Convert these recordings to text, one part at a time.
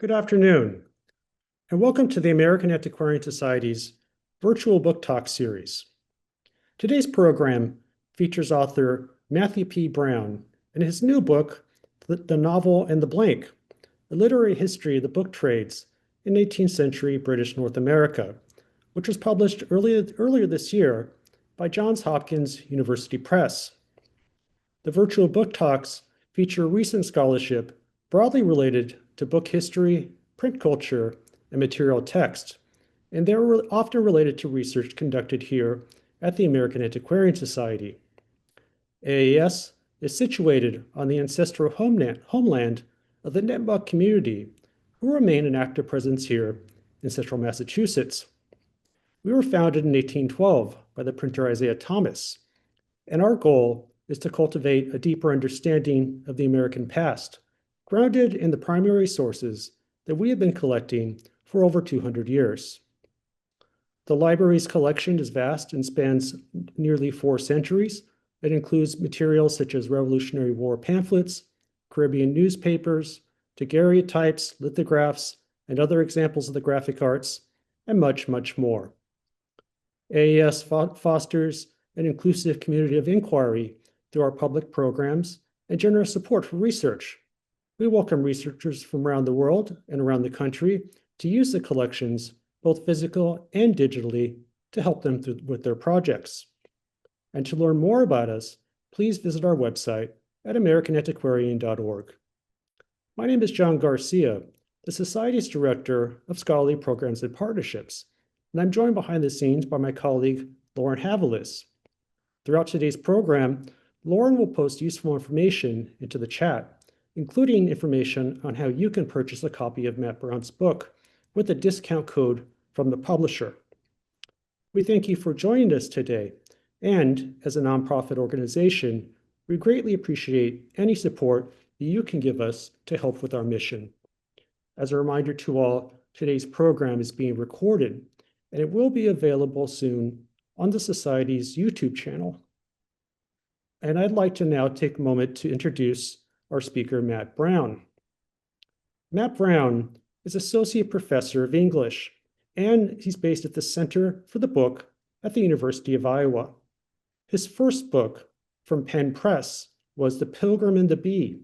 Good afternoon, and welcome to the American Antiquarian Society's virtual book talk series. Today's program features author Matthew P. Brown and his new book, The Novel and the Blank, A Literary History of the Book Trades in 18th-Century British North America, which was published earlier this year by Johns Hopkins University Press. The virtual book talks feature recent scholarship broadly related to book history, print culture, and material text, and they're often related to research conducted here at the American Antiquarian Society. AAS is situated on the ancestral homeland of the Nipmuc community, who remain an active presence here in central Massachusetts. We were founded in 1812 by the printer Isaiah Thomas, and our goal is to cultivate a deeper understanding of the American past, grounded in the primary sources that we have been collecting for over 200 years. The library's collection is vast and spans nearly 4 centuries. It includes materials such as Revolutionary War pamphlets, Caribbean newspapers, daguerreotypes, lithographs, and other examples of the graphic arts, and much, much more. AAS fosters an inclusive community of inquiry through our public programs and generous support for research. We welcome researchers from around the world and around the country to use the collections, both physical and digitally, to help them with their projects. And to learn more about us, please visit our website at americanantiquarian.org. My name is John Garcia, the Society's Director of Scholarly Programs and Partnerships, and I'm joined behind the scenes by my colleague, Lauren Havilis. Throughout today's program, Lauren will post useful information into the chat, including information on how you can purchase a copy of Matt Brown's book with a discount code from the publisher. We thank you for joining us today, and as a nonprofit organization, we greatly appreciate any support that you can give us to help with our mission. As a reminder to all, today's program is being recorded, and it will be available soon on the Society's YouTube channel. And I'd like to now take a moment to introduce our speaker, Matt Brown. Matt Brown is Associate Professor of English, and he's based at the Center for the Book at the University of Iowa. His first book from Penn Press was The Pilgrim and the Bee,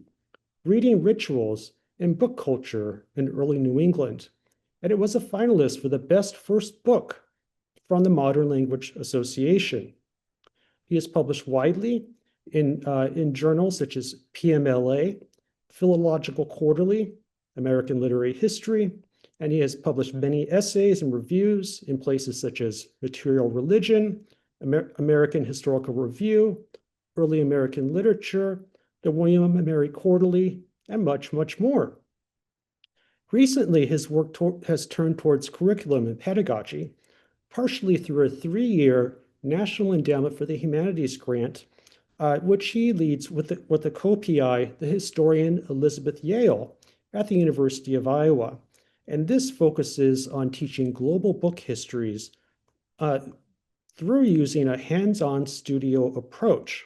Reading Rituals and Book Culture in Early New England, and it was a finalist for the Best First Book from the Modern Language Association. He is published widely in journals such as PMLA, Philological Quarterly, American Literary History, and he has published many essays and reviews in places such as Material Religion, American Historical Review, Early American Literature, the William and Mary Quarterly, and much, much more. Recently, his work has turned towards curriculum and pedagogy, partially through a 3-year National Endowment for the Humanities grant, which he leads with the co-PI, the historian Elizabeth Yale, at the University of Iowa. And this focuses on teaching global book histories through using a hands-on studio approach.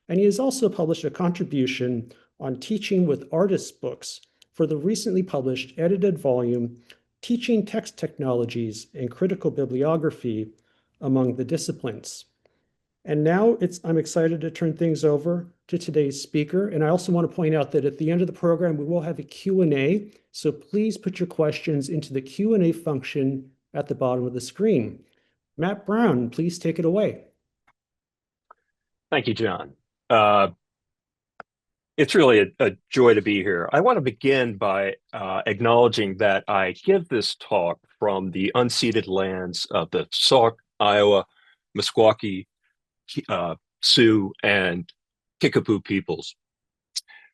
And he has also published a contribution on teaching with artists' books for the recently published edited volume, Teaching Text Technologies and Critical Bibliography Among the Disciplines. And now I'm excited to turn things over to today's speaker. And I also want to point out that at the end of the program, we will have a Q&A. So please put your questions into the Q&A function at the bottom of the screen. Matt Brown, please take it away. Thank you, John. It's really a joy to be here. I want to begin by acknowledging that I give this talk from the unceded lands of the Sauk, Iowa, Meskwaki, Sioux, and Kickapoo peoples.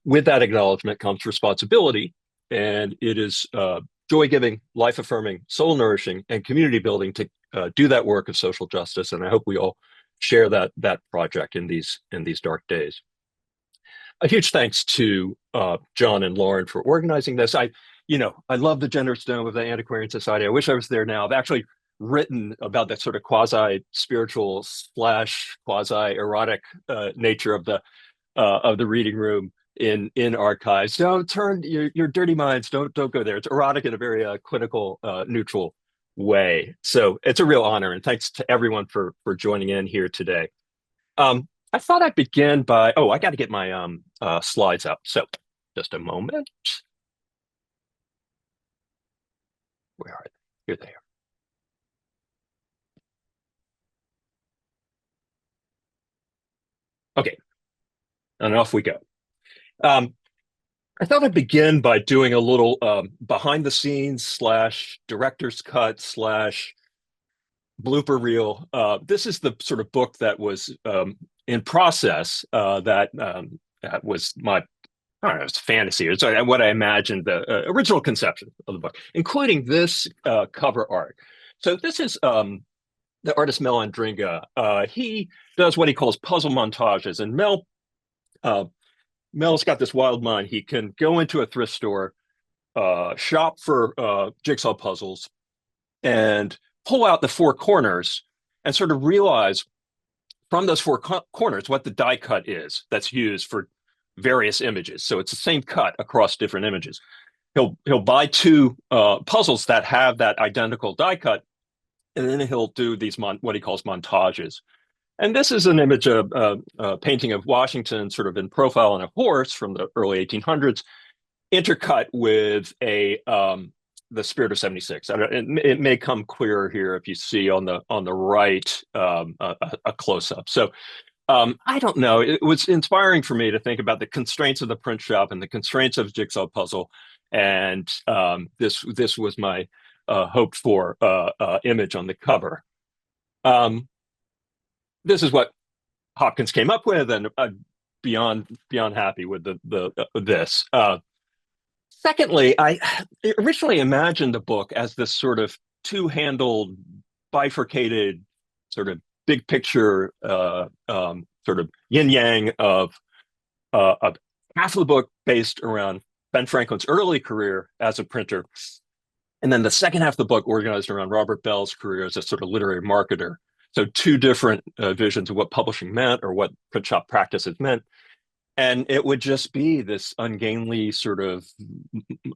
With that acknowledgement comes responsibility, and it is joy-giving, life-affirming, soul-nourishing, and community-building to do that work of social justice. And I hope we all share that project in these dark days. A huge thanks to John and Lauren for organizing this. I love the generous dome of the Antiquarian Society. I wish I was there now. I've actually written about that sort of quasi-spiritual / quasi-erotic nature of the reading room in archives. Don't turn your dirty minds. Don't go there. It's erotic in a very clinical, neutral way. So it's a real honor, and thanks to everyone for joining in here today. I thought I'd begin by I got to get my slides up. So just a moment. Where are they? Here they are. Okay, and off we go. I thought I'd begin by doing a little behind the scenes slash director's cut slash blooper reel. This is the sort of book that was in process that was my, I don't know, it's fantasy. It's what I imagined the original conception of the book, including this cover art. So this is the artist Mel Andringa. He does what he calls puzzle montages, and Mel's got this wild mind. He can go into a thrift store, shop for jigsaw puzzles, and pull out the four corners and sort of realize from those four corners what the die cut is that's used for various images. So it's the same cut across different images. He'll buy two puzzles that have that identical die cut, and then he'll do these what he calls montages. And this is an image of a painting of Washington sort of in profile on a horse from the early 1800s, intercut with the Spirit of 76. It may come clearer here if you see on the right a close-up. So I don't know. It was inspiring for me to think about the constraints of the print shop and the constraints of jigsaw puzzle, and this was my hoped for image on the cover. This is what Hopkins came up with, and beyond happy with this. Secondly, I originally imagined the book as this sort of two-handled, bifurcated, sort of big picture, sort of yin-yang of half of the book based around Ben Franklin's early career as a printer, and then the second half of the book organized around Robert Bell's career as a sort of literary marketer. So two different visions of what publishing meant or what print shop practices meant. And it would just be this ungainly sort of,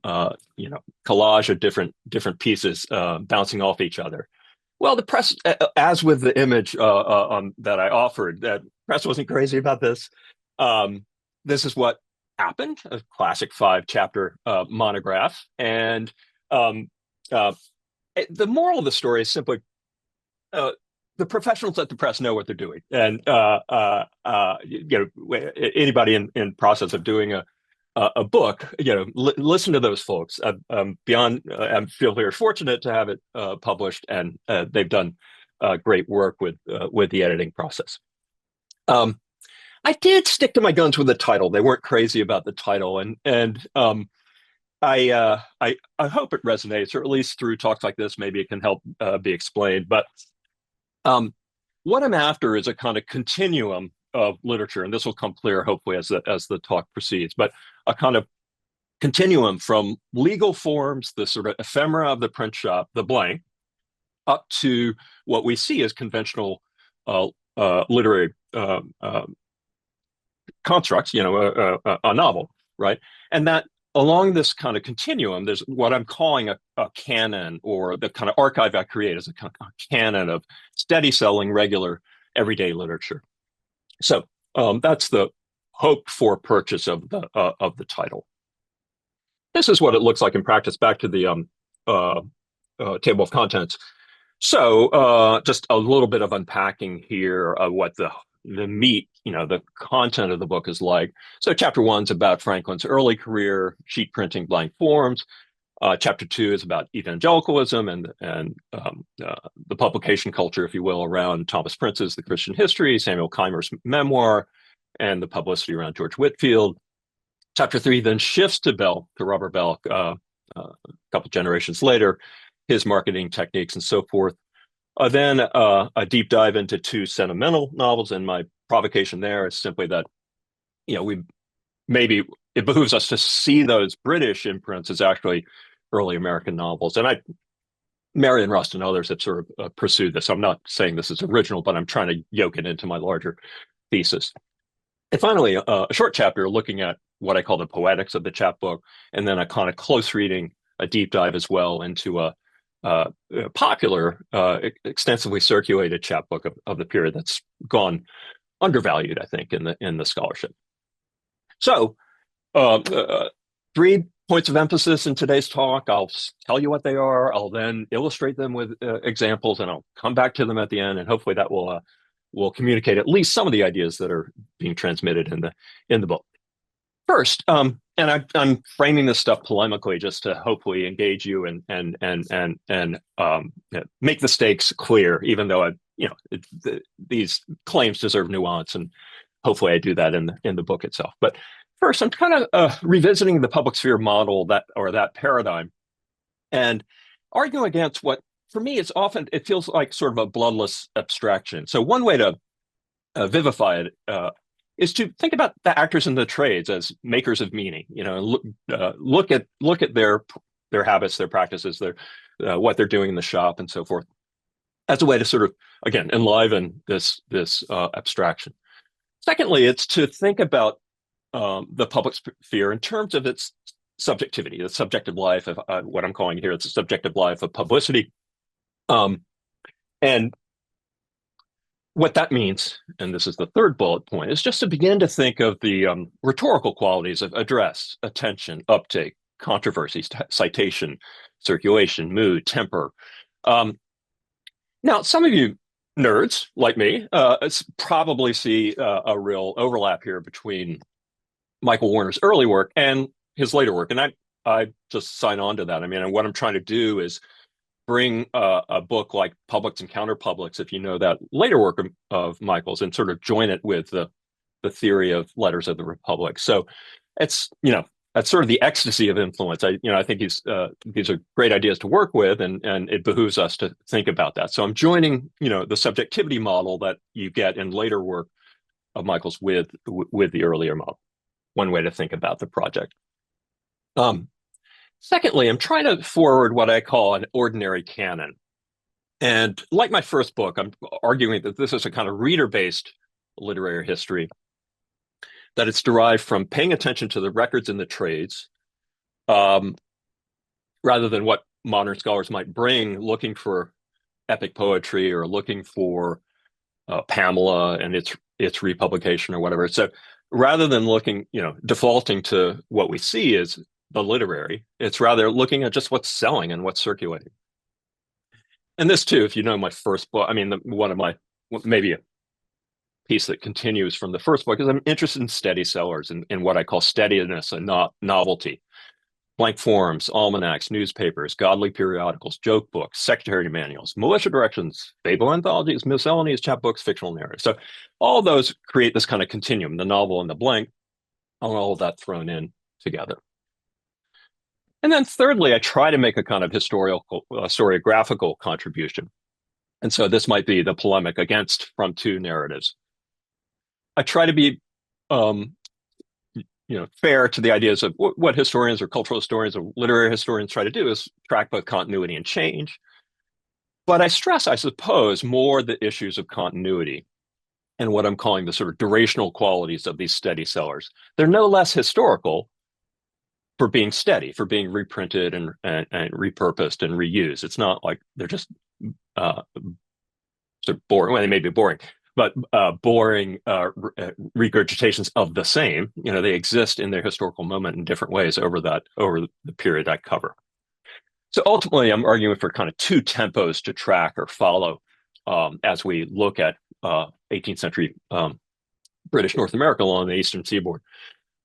collage of different pieces bouncing off each other. Well, the press, as with the image that I offered, that press wasn't crazy about this. This is what happened, a classic 5-chapter monograph. And the moral of the story is simply, the professionals at the press know what they're doing, and anybody in process of doing a book, listen to those folks. I feel very fortunate to have it published, and they've done great work with the editing process. I did stick to my guns with the title. They weren't crazy about the title, and I hope it resonates, or at least through talks like this, maybe it can help be explained. But what I'm after is a kind of continuum of literature, and this will come clear hopefully as the talk proceeds, but a kind of continuum from legal forms, the sort of ephemera of the print shop, the blank, up to what we see as conventional literary constructs, a novel, right? And that along this kind of continuum, there's what I'm calling a canon, or the kind of archive I create as a kind of canon of steady selling, regular, everyday literature. So that's the hoped for purchase of the title. This is what it looks like in practice. Back to the table of contents. So just a little bit of unpacking here of what the meat, the content of the book is like. So chapter 1 is about Franklin's early career, sheet printing blank forms. Chapter 2 is about evangelicalism and the publication culture, if you will, around Thomas Prince's The Christian History, Samuel Keimer's memoir, and the publicity around George Whitefield. Chapter 3 then shifts to Robert Bell, a couple generations later, his marketing techniques and so forth. Then a deep dive into 2 sentimental novels, and my provocation there is simply that, maybe it behooves us to see those British imprints as actually early American novels. And Mary and Rust and others have sort of pursued this. I'm not saying this is original, but I'm trying to yoke it into my larger thesis. And finally, a short chapter looking at what I call the poetics of the chapbook, and then a kind of close reading, a deep dive as well into a popular, extensively circulated chapbook of the period that's gone undervalued, I think, in the scholarship. So, three points of emphasis in today's talk. I'll tell you what they are. I'll then illustrate them with examples, and I'll come back to them at the end, and hopefully that will communicate at least some of the ideas that are being transmitted in the book. First, and I'm framing this stuff polemically just to hopefully engage you and make the stakes clear, even though these claims deserve nuance, and hopefully I do that in the book itself. But first, I'm kind of revisiting the public sphere model that paradigm, and arguing against what, for me, it feels like sort of a bloodless abstraction. So one way to vivify it is to think about the actors in the trades as makers of meaning. Look at their habits, their practices, what they're doing in the shop, and so forth, as a way to sort of, again, enliven this abstraction. Secondly, it's to think about the public sphere in terms of its subjectivity, the subjective life of what I'm calling here, it's a subjective life of publicity. And what that means, and this is the third bullet point, is just to begin to think of the rhetorical qualities of address, attention, uptake, controversy, citation, circulation, mood, temper. Now, some of you nerds like me probably see a real overlap here between Michael Warner's early work and his later work, and I just sign on to that. I mean, and what I'm trying to do is bring a book like Publics and Counterpublics, if you know that later work of Michael's, and sort of join it with the theory of Letters of the Republic. So it's, that's sort of the ecstasy of influence. I think these are great ideas to work with, and it behooves us to think about that. So I'm joining, the subjectivity model that you get in later work of Michael's with the earlier model. One way to think about the project. Secondly, I'm trying to forward what I call an ordinary canon. And like my first book, I'm arguing that this is a kind of reader-based literary history, that it's derived from paying attention to the records in the trades, rather than what modern scholars might bring, looking for epic poetry or looking for Pamela and its republication or whatever. So rather than defaulting to what we see as the literary, it's rather looking at just what's selling and what's circulating. And this too, if you know my first book, I mean, maybe a piece that continues from the first book is I'm interested in steady sellers and in what I call steadiness and not novelty. Blank forms, almanacs, newspapers, godly periodicals, joke books, secretary manuals, militia directions, fable anthologies, miscellanies, chapbooks, fictional narratives. So all those create this kind of continuum, the novel and the blank, all of that thrown in together. And then thirdly, I try to make a kind of historiographical contribution. And so this might be the polemic against from two narratives. I try to be fair to the ideas of what historians or cultural historians or literary historians try to do is track both continuity and change. But I stress, I suppose, more the issues of continuity and what I'm calling the sort of durational qualities of these steady sellers. They're no less historical for being steady, for being reprinted and repurposed and reused. It's not like they're just sort of boring. Well, they may be boring, but boring regurgitations of the same. They exist in their historical moment in different ways over the period I cover. So ultimately, I'm arguing for kind of two tempos to track or follow as we look at 18th century British North America along the eastern seaboard.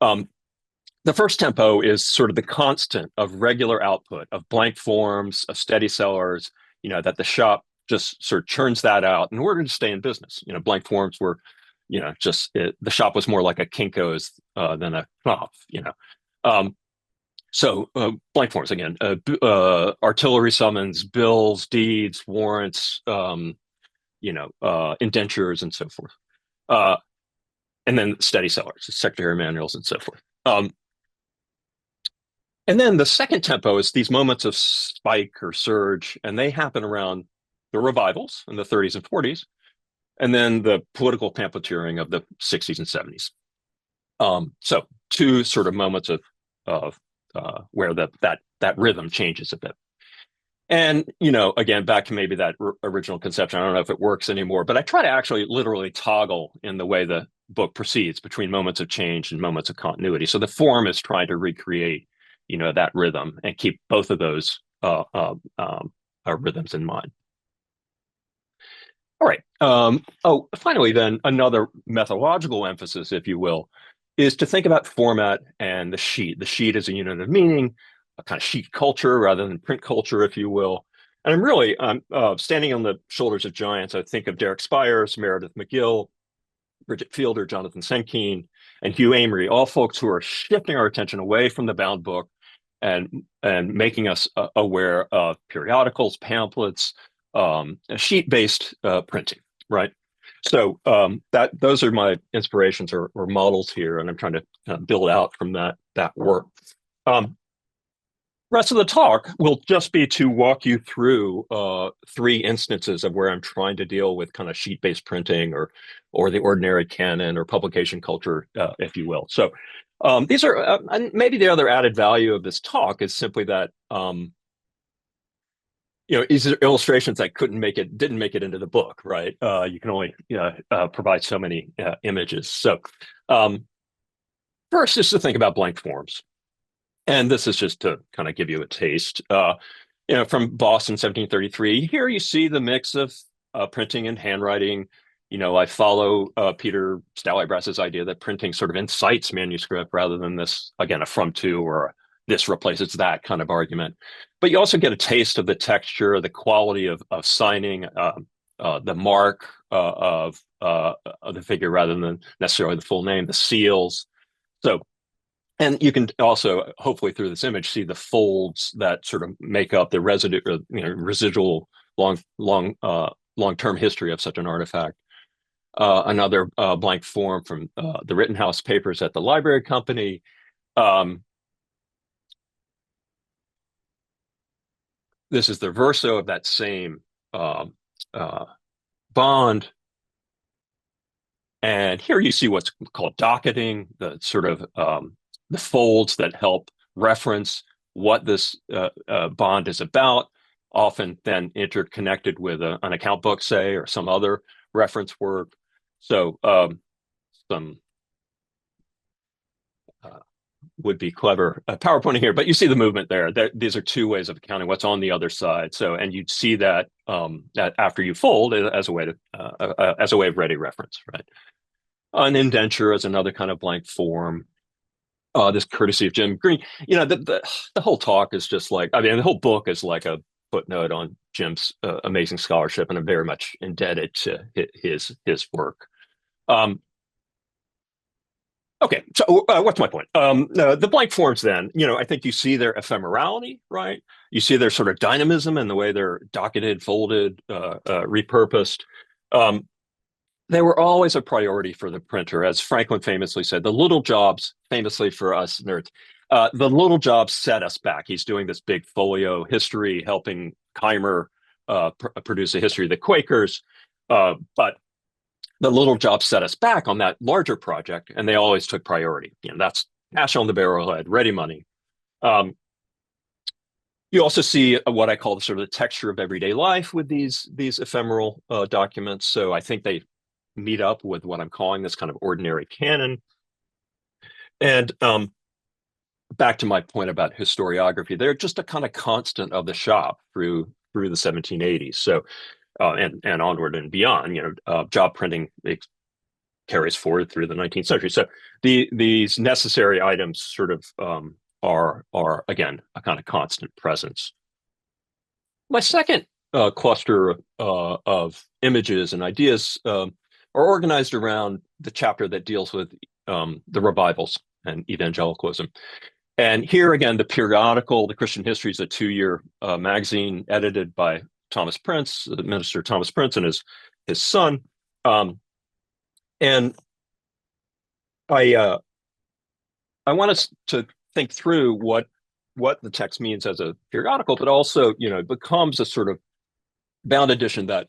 The first tempo is sort of the constant of regular output of blank forms, of steady sellers, that the shop just sort of churns that out in order to stay in business. Blank forms were, the shop was more like a Kinko's than a Knopf, So blank forms again, artillery summons, bills, deeds, warrants, indentures, and so forth. And then steady sellers, secretary manuals, and so forth. And then the second tempo is these moments of spike or surge, and they happen around the revivals in the 30s and 40s, and then the political pamphleteering of the 60s and 70s. So two sort of moments of where that rhythm changes a bit. And, again, back to maybe that original conception. I don't know if it works anymore, but I try to actually literally toggle in the way the book proceeds between moments of change and moments of continuity. So the form is trying to recreate, that rhythm and keep both of those rhythms in mind. All right. Finally, then, another methodological emphasis, if you will, is to think about format and the sheet. The sheet is a unit of meaning, a kind of sheet culture rather than print culture, if you will. And I'm really standing on the shoulders of giants. I think of Derek Spires, Meredith McGill, Bridget Fielder, Jonathan Sankeen, and Hugh Amory, all folks who are shifting our attention away from the bound book and making us aware of periodicals, pamphlets, sheet-based printing, right? So those are my inspirations or models here, and I'm trying to build out from that work. Rest of the talk will just be to walk you through three instances of where I'm trying to deal with kind of sheet-based printing or the ordinary canon or publication culture, if you will. So these are maybe the other added value of this talk is simply that these are illustrations that didn't make it into the book, right? You can only provide so many images. So first, just to think about blank forms. And this is just to kind of give you a taste. From Boston, 1733, here you see the mix of printing and handwriting. I follow Peter Stallybrass's idea that printing sort of incites manuscript rather than this, again, a from to or this replaces that kind of argument. But you also get a taste of the texture, the quality of signing, the mark of the figure rather than necessarily the full name, the seals. So, and you can also, hopefully through this image, see the folds that sort of make up the residual long-term history of such an artifact. Another blank form from the Rittenhouse papers at the Library Company. This is the verso of that same bond. And here you see what's called docketing, the sort of the folds that help reference what this bond is about, often then interconnected with an account book, say, or some other reference work. So some would be clever PowerPointing here, but you see the movement there. These are two ways of accounting what's on the other side. So, and you'd see that that after you fold as a way of ready reference, right? An indenture is another kind of blank form. This courtesy of Jim Green. The whole talk is just like, the whole book is like a footnote on Jim's amazing scholarship, and I'm very much indebted to his work. Okay, so what's my point? The blank forms then, I think you see their ephemerality, right? You see their sort of dynamism in the way they're docketed, folded, repurposed. They were always a priority for the printer. As Franklin famously said, the little jobs, famously for us nerds, the little jobs set us back. He's doing this big folio history, helping Keimer produce a history of the Quakers. But the little jobs set us back on that larger project, and they always took priority. That's cash on the barrelhead, ready money. You also see what I call the sort of the texture of everyday life with these ephemeral documents. So I think they meet up with what I'm calling this kind of ordinary canon. And back to my point about historiography, they're just a kind of constant of the shop through the 1780s. So and onward and beyond, job printing carries forward through the 19th century. So these necessary items sort of are again a kind of constant presence. My second cluster of images and ideas are organized around the chapter that deals with the revivals and evangelicalism. And here again, the periodical, the Christian History, is a 2-year magazine edited by Thomas Prince, the minister Thomas Prince, and his son. And I want us to think through what the text means as a periodical, but also, it becomes a sort of bound edition that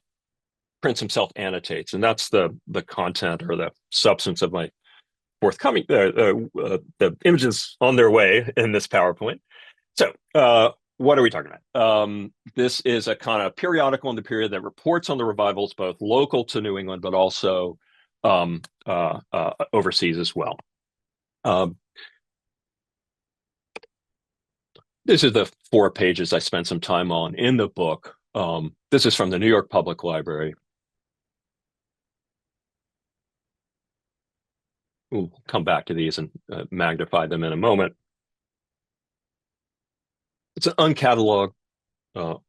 Prince himself annotates, and that's the content or the substance of my forthcoming. The images on their way in this PowerPoint. So, what are we talking about? This is a kind of periodical in the period that reports on the revivals, both local to New England, but also overseas as well. This is the 4 pages I spent some time on in the book. This is from the New York Public Library. We'll come back to these and magnify them in a moment. It's an uncatalogued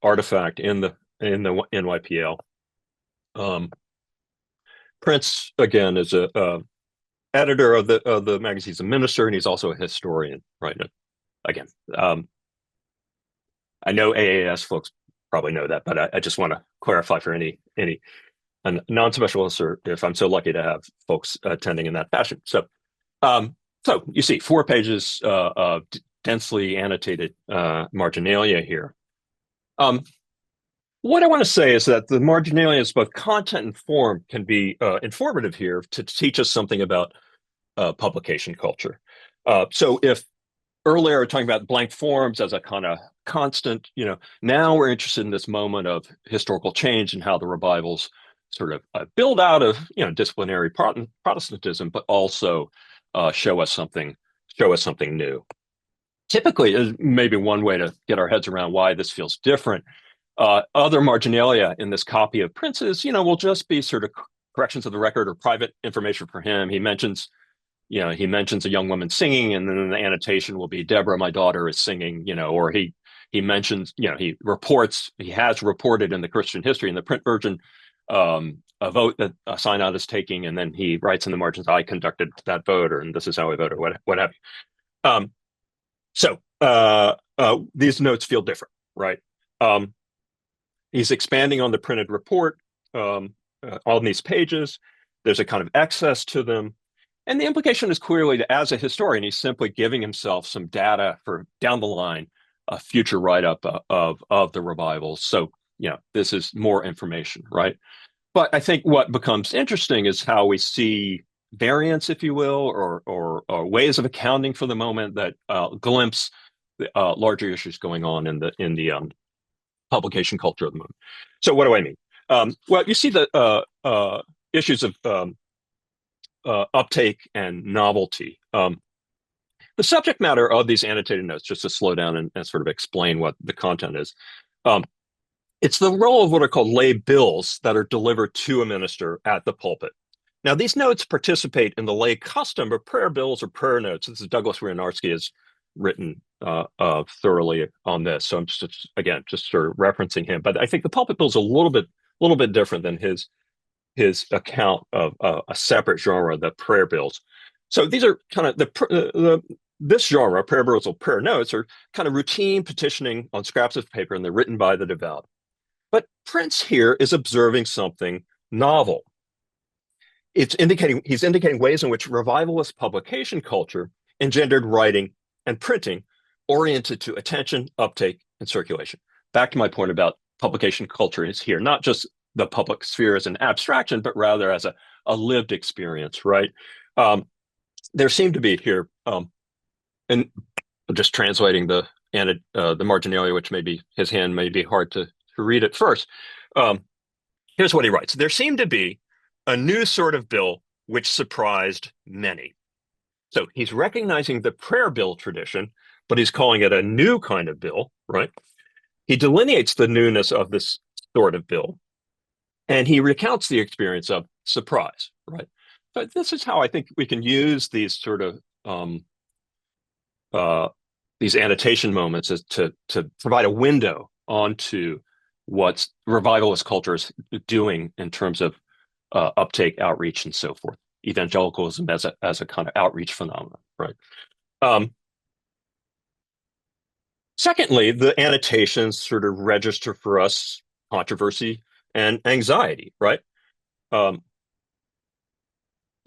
artifact in the NYPL. Prince, again, is a editor of the magazine's a minister, and he's also a historian, right? Again, I know AAS folks probably know that, but I just want to clarify for any non-specialists, or if I'm so lucky to have folks attending in that fashion. So you see 4 pages of densely annotated marginalia here. What I want to say is that the marginalia is both content and form can be informative here to teach us something about publication culture. So if earlier we were talking about blank forms as a kind of constant, now we're interested in this moment of historical change and how the revivals sort of build out of disciplinary Protestantism, but also show us something new. Typically, is maybe one way to get our heads around why this feels different. Other marginalia in this copy of Prince's, will just be sort of corrections of the record or private information for him. He mentions a young woman singing, and then the annotation will be Deborah, my daughter, is singing, or he mentions, he has reported in the Christian history in the print version a vote that a synod is taking, and then he writes in the margins, I conducted that vote, and this is how I voted, what have you. So these notes feel different, right? He's expanding on the printed report on these pages. There's a kind of excess to them. And the implication is clearly that as a historian, he's simply giving himself some data for down the line, a future write-up of the revivals. So, this is more information, right? But I think what becomes interesting is how we see variants, if you will, or ways of accounting for the moment that glimpse larger issues going on in the publication culture of the moment. So what do I mean? Well, you see the issues of uptake and novelty. The subject matter of these annotated notes, just to slow down and sort of explain what the content is, it's the role of what are called lay bills that are delivered to a minister at the pulpit. Now, these notes participate in the lay custom of prayer bills or prayer notes. This is Douglas Winiarski has written thoroughly on this. So I'm just sort of referencing him. But I think the pulpit bill is a little bit different than his account of a separate genre, the prayer bills. So these are kind of this genre, prayer bills or prayer notes, are kind of routine petitioning on scraps of paper, and they're written by the devout. But Prince here is observing something novel. He's indicating ways in which revivalist publication culture engendered writing and printing oriented to attention, uptake, and circulation. Back to my point about publication culture is here, not just the public sphere as an abstraction, but rather as a lived experience, right? There seemed to be here, and I'm just translating the marginalia, which maybe his hand may be hard to read at first. Here's what he writes. There seemed to be a new sort of bill which surprised many. So he's recognizing the prayer bill tradition, but he's calling it a new kind of bill, right? He delineates the newness of this sort of bill, and he recounts the experience of surprise, right? So this is how I think we can use these sort of these annotation moments as to provide a window onto what revivalist culture is doing in terms of uptake, outreach, and so forth. Evangelicalism as a kind of outreach phenomenon, right? Secondly, the annotations sort of register for us controversy and anxiety, right? The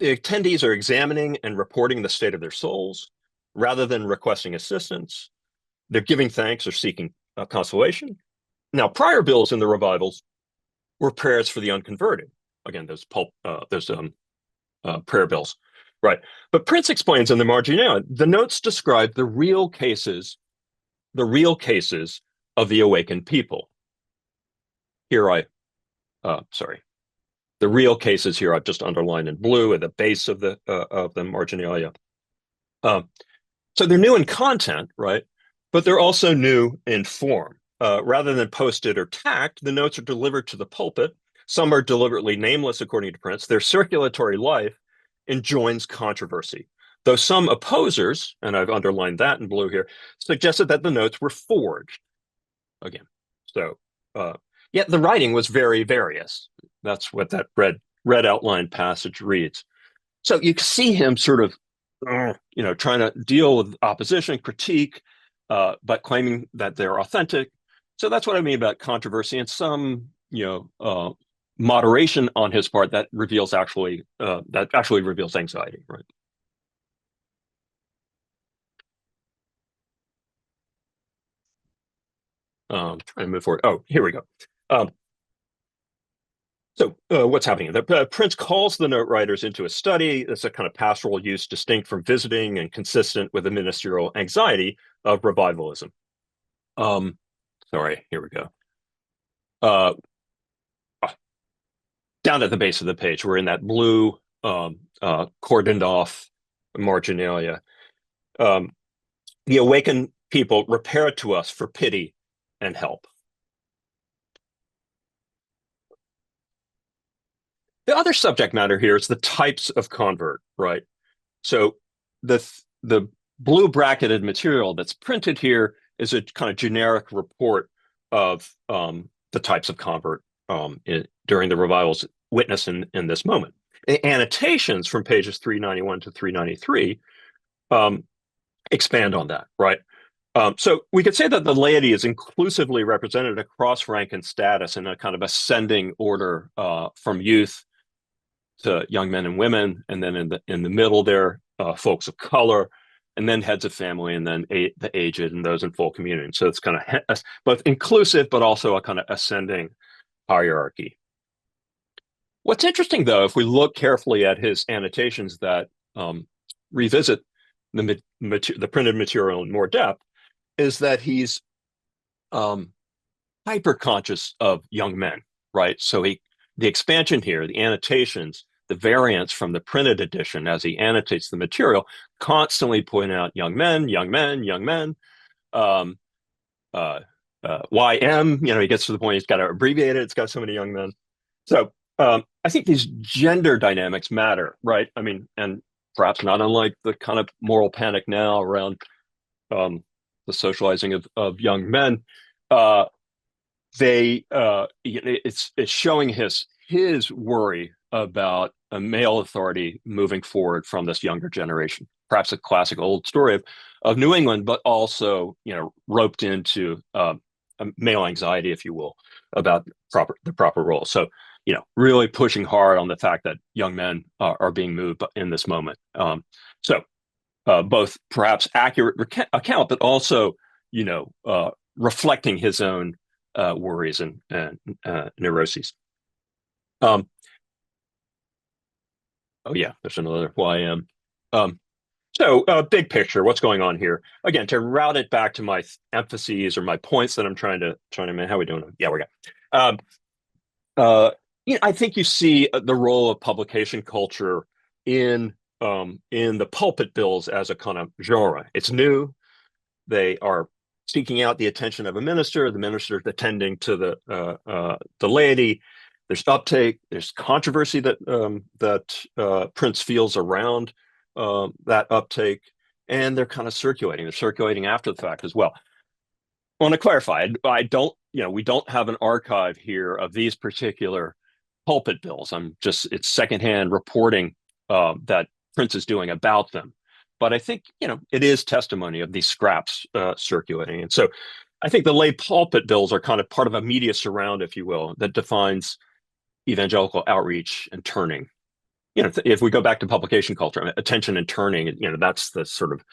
attendees are examining and reporting the state of their souls rather than requesting assistance. They're giving thanks or seeking consolation. Now, prior bills in the revivals were prayers for the unconverted. Again, those prayer bills. right. But Prince explains in the marginalia, the notes describe the real cases of the awakened people. Here sorry, the real cases here I've just underlined in blue at the base of the marginalia. Um, so they're new in content, right? But they're also new in form. Rather than posted or tacked, the notes are delivered to the pulpit. Some are deliberately nameless, according to Prince. Their circulatory life enjoins controversy. Though some opposers, and I've underlined that in blue here, suggested that the notes were forged. Again, so yet the writing was very various. That's what that red outline passage reads. So you see him sort of trying to deal with opposition, critique, but claiming that they're authentic. So that's what I mean about controversy and some, moderation on his part that actually reveals anxiety, right? Trying to move forward. Oh, here we go. Um, so what's happening? The Prince calls the note writers into a study. It's a kind of pastoral use distinct from visiting and consistent with the ministerial anxiety of revivalism. Um, Sorry, here we go. Uh, Down at the base of the page, we're in that blue cordoned off marginalia. Um, the awakened people repair to us for pity and help. The other subject matter here is the types of convert, right? So the blue bracketed material that's printed here is a kind of generic report of the types of convert during the revival's witness in this moment. Annotations from pages 391 to 393 expand on that, right? So we could say that the laity is inclusively represented across rank and status in a kind of ascending order from youth to young men and women, and then in the middle there, folks of color, and then heads of family, and then the aged and those in full communion. So it's kind of both inclusive, but also a kind of ascending hierarchy. What's interesting, though, if we look carefully at his annotations that revisit the printed material in more depth, is that he's hyper conscious of young men, right? So the expansion here, the annotations, the variants from the printed edition as he annotates the material, constantly point out young men, young men, young men. YM, he gets to the point he's got to abbreviate it. It's got so many young men. So I think these gender dynamics matter, right? I mean, and perhaps not unlike the kind of moral panic now around the socializing of young men. It's showing his worry about a male authority moving forward from this younger generation. Perhaps a classic old story of New England, but also roped into male anxiety, if you will, about the proper role. So really pushing hard on the fact that young men are being moved in this moment. Both perhaps accurate account, but also reflecting his own worries and neuroses. Oh yeah, there's another YM. So big picture, what's going on here? Again, to route it back to my emphases or my points that I'm trying to make. How are we doing? Yeah, we got. I think you see the role of publication culture in the pulpit bills as a kind of genre. It's new. They are seeking out the attention of a minister. The minister is attending to the laity. There's uptake. There's controversy that Prince feels around that uptake, and they're kind of circulating. They're circulating after the fact as well. I want to clarify. We don't have an archive here of these particular pulpit bills. It's secondhand reporting that Prince is doing about them. But I think, it is testimony of these scraps circulating. And so I think the lay pulpit bills are kind of part of a media surround, if you will, that defines evangelical outreach and turning. If we go back to publication culture, attention and turning, that's the sort of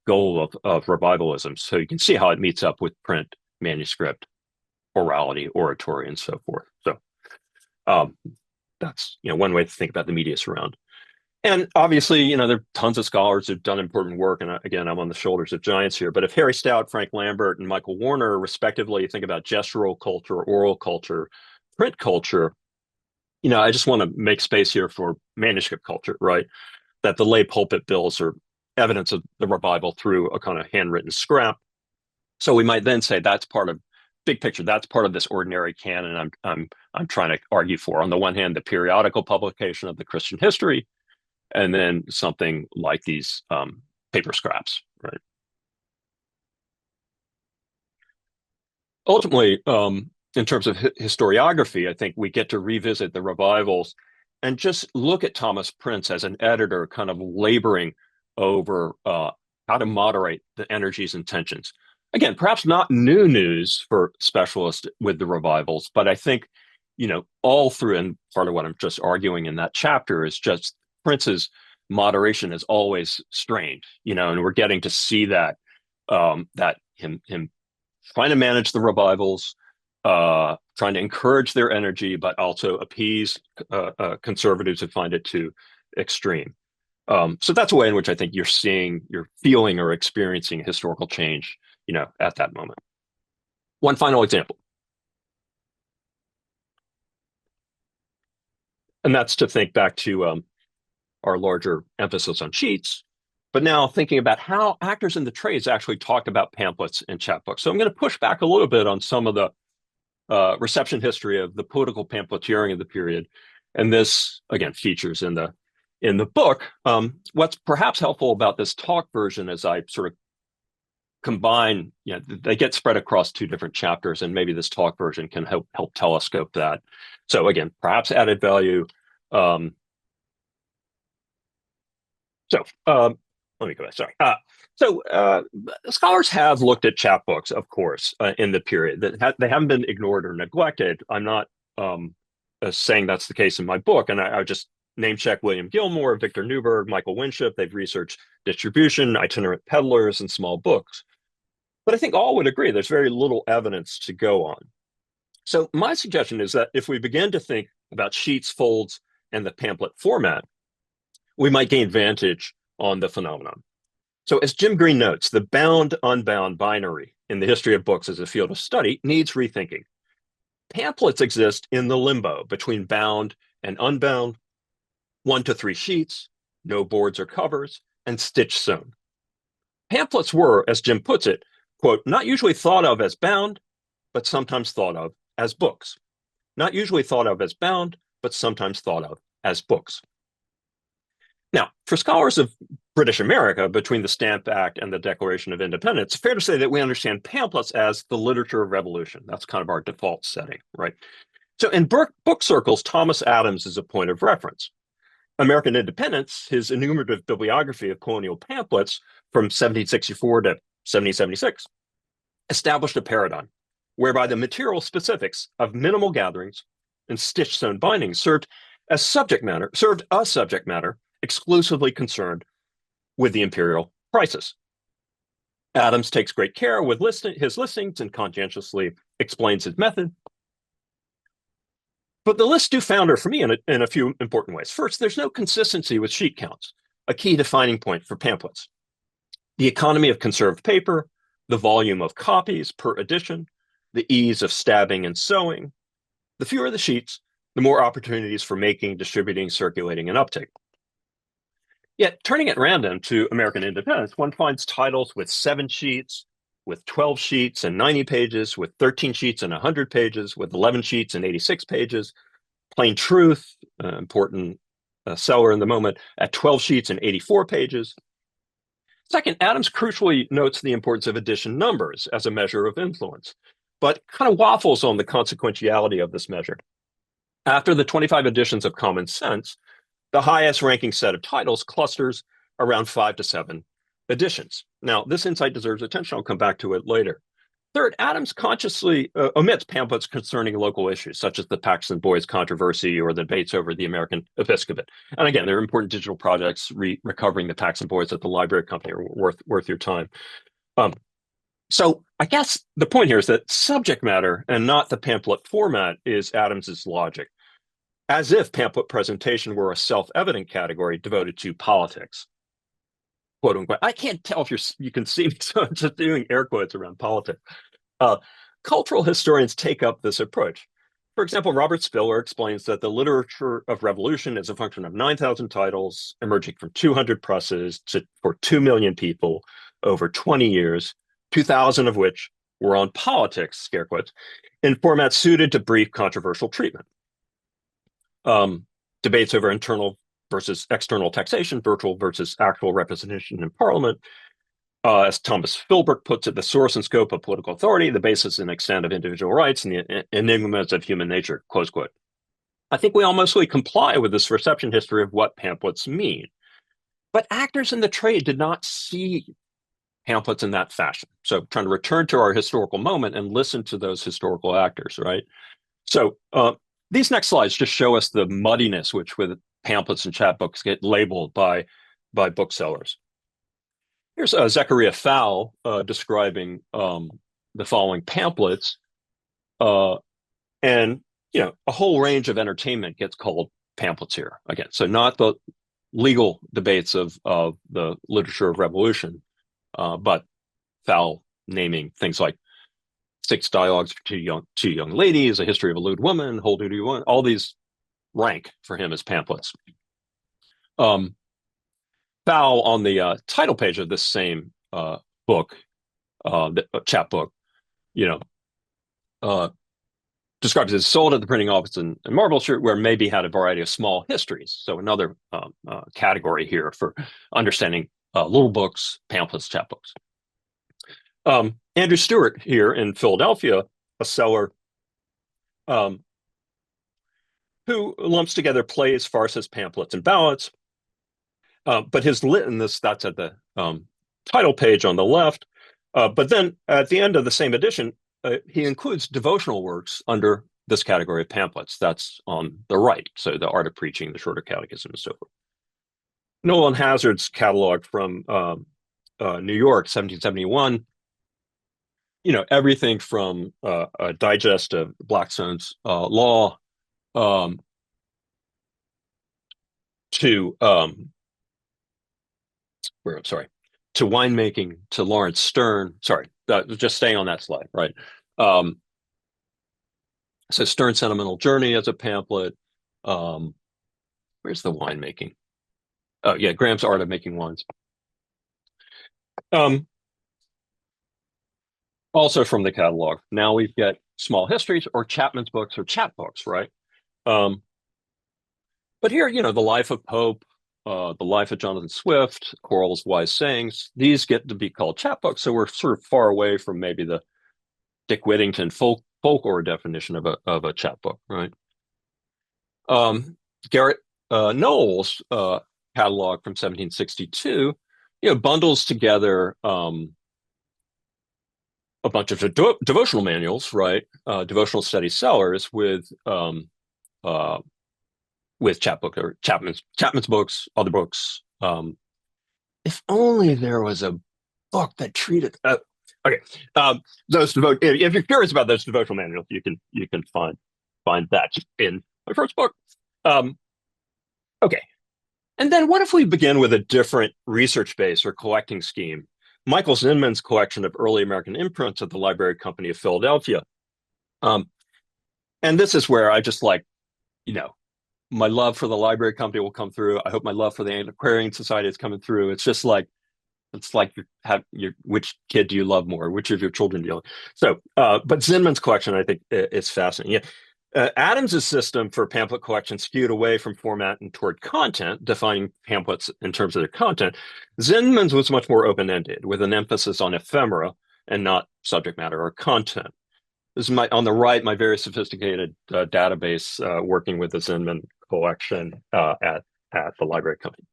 goal of revivalism. So you can see how it meets up with print, manuscript, orality, oratory, and so forth. So that's, one way to think about the media surround. And obviously, there are tons of scholars who've done important work. And again, I'm on the shoulders of giants here. But if Harry Stout, Frank Lambert, and Michael Warner, respectively, think about gestural culture, oral culture, print culture, I just want to make space here for manuscript culture, right? That the lay pulpit bills are evidence of the revival through a kind of handwritten scrap. So we might then say that's part of big picture. That's part of this ordinary canon I'm trying to argue for. On the one hand, the periodical publication of the Christian history, and then something like these paper scraps, right? Ultimately, in terms of historiography, I think we get to revisit the revivals and just look at Thomas Prince as an editor kind of laboring over how to moderate the energies and tensions. Again, perhaps not new news for specialists with the revivals, but I think, all through, and part of what I'm just arguing in that chapter is just Prince's moderation is always strained, and we're getting to see that that him trying to manage the revivals, trying to encourage their energy, but also appease conservatives who find it too extreme. So that's a way in which I think you're feeling or experiencing historical change, at that moment. One final example, and that's to think back to our larger emphasis on sheets, but now thinking about how actors in the trades actually talked about pamphlets and chapbooks. So I'm going to push back a little bit on some of the reception history of the political pamphleteering of the period, and this again features in the book. What's perhaps helpful about this talk version is I sort of combine, they get spread across two different chapters, and maybe this talk version can help telescope that. So again, perhaps added value. Let me go back. Sorry. Scholars have looked at chapbooks, of course, in the period. They haven't been ignored or neglected. I'm not saying that's the case in my book. And I just name check William Gilmore, Victor Newberg, Michael Winship. They've researched distribution, itinerant peddlers, and small books. But I think all would agree there's very little evidence to go on. So my suggestion is that if we begin to think about sheets, folds, and the pamphlet format, we might gain vantage on the phenomenon. So as Jim Green notes, the bound-unbound binary in the history of books as a field of study needs rethinking. Pamphlets exist in the limbo between bound and unbound, 1 to 3 sheets, no boards or covers, and stitch sewn. Pamphlets were, as Jim puts it, quote, not usually thought of as bound, but sometimes thought of as books. Not usually thought of as bound, but sometimes thought of as books. Now, for scholars of British America, between the Stamp Act and the Declaration of Independence, it's fair to say that we understand pamphlets as the literature of revolution. That's kind of our default setting, right? So in book circles, Thomas Adams is a point of reference. American Independence, his enumerative bibliography of colonial pamphlets from 1764 to 1776, established a paradigm whereby the material specifics of minimal gatherings and stitch-sewn bindings served a subject matter exclusively concerned with the imperial crisis. Adams takes great care with his listings and conscientiously explains his method. But the lists do founder for me in a few important ways. First, there's no consistency with sheet counts, a key defining point for pamphlets. The economy of conserved paper, the volume of copies per edition, the ease of stabbing and sewing. The fewer the sheets, the more opportunities for making, distributing, circulating, and uptake. Yet, turning at random to American Independence, one finds titles with 7 sheets, with 12 sheets and 90 pages, with 13 sheets and 100 pages, with 11 sheets and 86 pages. Plain Truth, important seller in the moment, at 12 sheets and 84 pages. Second, Adams crucially notes the importance of edition numbers as a measure of influence, but kind of waffles on the consequentiality of this measure. After the 25 editions of Common Sense, the highest ranking set of titles clusters around 5 to 7 editions. Now, this insight deserves attention. I'll come back to it later. Third, Adams consciously omits pamphlets concerning local issues, such as the Paxton Boys controversy or the debates over the American episcopate. And again, there are important digital projects recovering the Paxton Boys at the Library Company are worth your time. So I guess the point here is that subject matter and not the pamphlet format is Adams's logic. as if pamphlet presentation were a self-evident category devoted to politics, quote unquote. I can't tell if you can see me, so I'm just doing air quotes around politics. Uh, Cultural historians take up this approach. For example, Robert Spiller explains that the literature of revolution is a function of 9,000 titles emerging from 200 presses for 2 million people over 20 years, 2,000 of which were on politics, scare quotes, in formats suited to brief controversial treatment. Debates over internal versus external taxation, virtual versus actual representation in parliament, as Thomas Philbrick puts it, the source and scope of political authority, the basis and extent of individual rights, and the enigmas of human nature, close quote. I think we all mostly comply with this reception history of what pamphlets mean. But actors in the trade did not see pamphlets in that fashion. So trying to return to our historical moment and listen to those historical actors, right? So these next slides just show us the muddiness with pamphlets and chapbooks get labeled by booksellers. Here's Zechariah Fowle describing the following pamphlets, and a whole range of entertainment gets called pamphlets here. Again, so not the legal debates of the literature of revolution, but Fowle naming things like 6 dialogues for two young ladies, a history of a lewd woman, whole duty woman. All these rank for him as pamphlets. Fowle on the title page of this same book, the chapbook, describes it as sold at the printing office in Marlborough, where maybe had a variety of small histories. So another category here for understanding little books, pamphlets, chapbooks. Andrew Stewart here in Philadelphia, a seller who lumps together plays, farces, pamphlets, and ballads. But his that's at the title page on the left. But then at the end of the same edition, he includes devotional works under this category of pamphlets. That's on the right. So the Art of Preaching, the Shorter Catechism, and so forth. Nolan Hazard's catalog from New York, 1771, everything from a digest of Blackstone's law to winemaking, to Lawrence Stern. Sorry, just staying on that slide, right? So Stern's Sentimental Journey as a pamphlet. Where's the winemaking? Oh, yeah, Graham's Art of Making Wines. Also from the catalog. Now we've got small histories or Chapman's books or chapbooks, right? But here, the life of Pope, the life of Jonathan Swift, Quarles' Wise Sayings, these get to be called chapbooks. So we're sort of far away from maybe the Dick Whittington folklore definition of a chapbook, right? Garrett Knowles' catalog from 1762, bundles together a bunch of devotional manuals, right? Devotional study sellers with chapbook or Chapman's books, other books. If only there was a book that treated. Okay, if you're curious about those devotional manuals, you can find that in my first book. Okay, and then what if we begin with a different research base or collecting scheme? Michael Zinman's collection of early American imprints at the Library Company of Philadelphia. And this is where I just my love for the Library Company will come through. I hope my love for the Antiquarian Society is coming through. It's just like which kid do you love more? Which of your children do you love? So, but Zinman's collection, I think, is fascinating. Yeah. Adams's system for pamphlet collection skewed away from format and toward content, defining pamphlets in terms of their content. Zinman's was much more open-ended, with an emphasis on ephemera and not subject matter or content. This is on the right, my very sophisticated database working with the Zinman collection at the Library Company.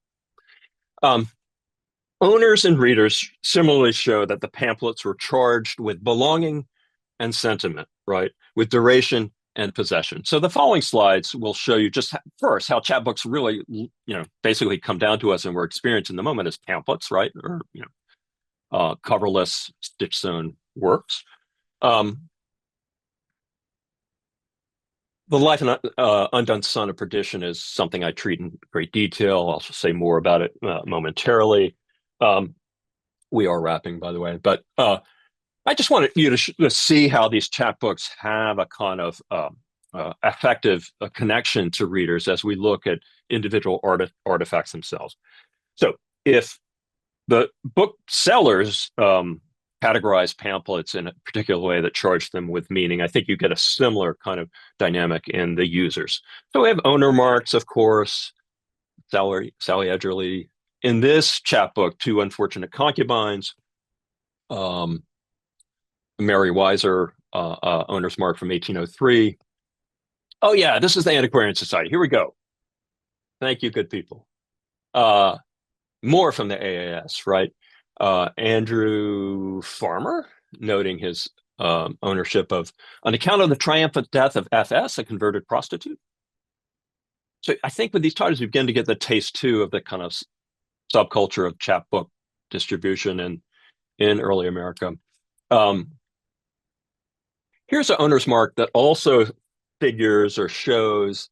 Owners and readers similarly show that the pamphlets were charged with belonging and sentiment, right? With duration and possession. So the following slides will show you just first how chapbooks really, basically come down to us and we're experiencing the moment as pamphlets, right? Or, coverless stitch sewn works. The Life and Undone Son of Perdition is something I treat in great detail. I'll say more about it momentarily. Um, we are wrapping, by the way, but I just wanted you to see how these chapbooks have a kind of effective connection to readers as we look at individual artifacts themselves. So if the booksellers categorize pamphlets in a particular way that charge them with meaning, I think you get a similar kind of dynamic in the users. So we have owner marks, of course, Sally Edgerly. In this chapbook, Two Unfortunate Concubines, Mary Weiser, owner's mark from 1803. Oh yeah, this is the Antiquarian Society. Here we go. Thank you, good people. More from the AAS, right? Andrew Farmer, noting his ownership of On Account of the Triumphant Death of FS, a Converted Prostitute. So I think with these titles, we begin to get the taste too of the kind of subculture of chapbook distribution in early America. Here's an owner's mark that also figures or shows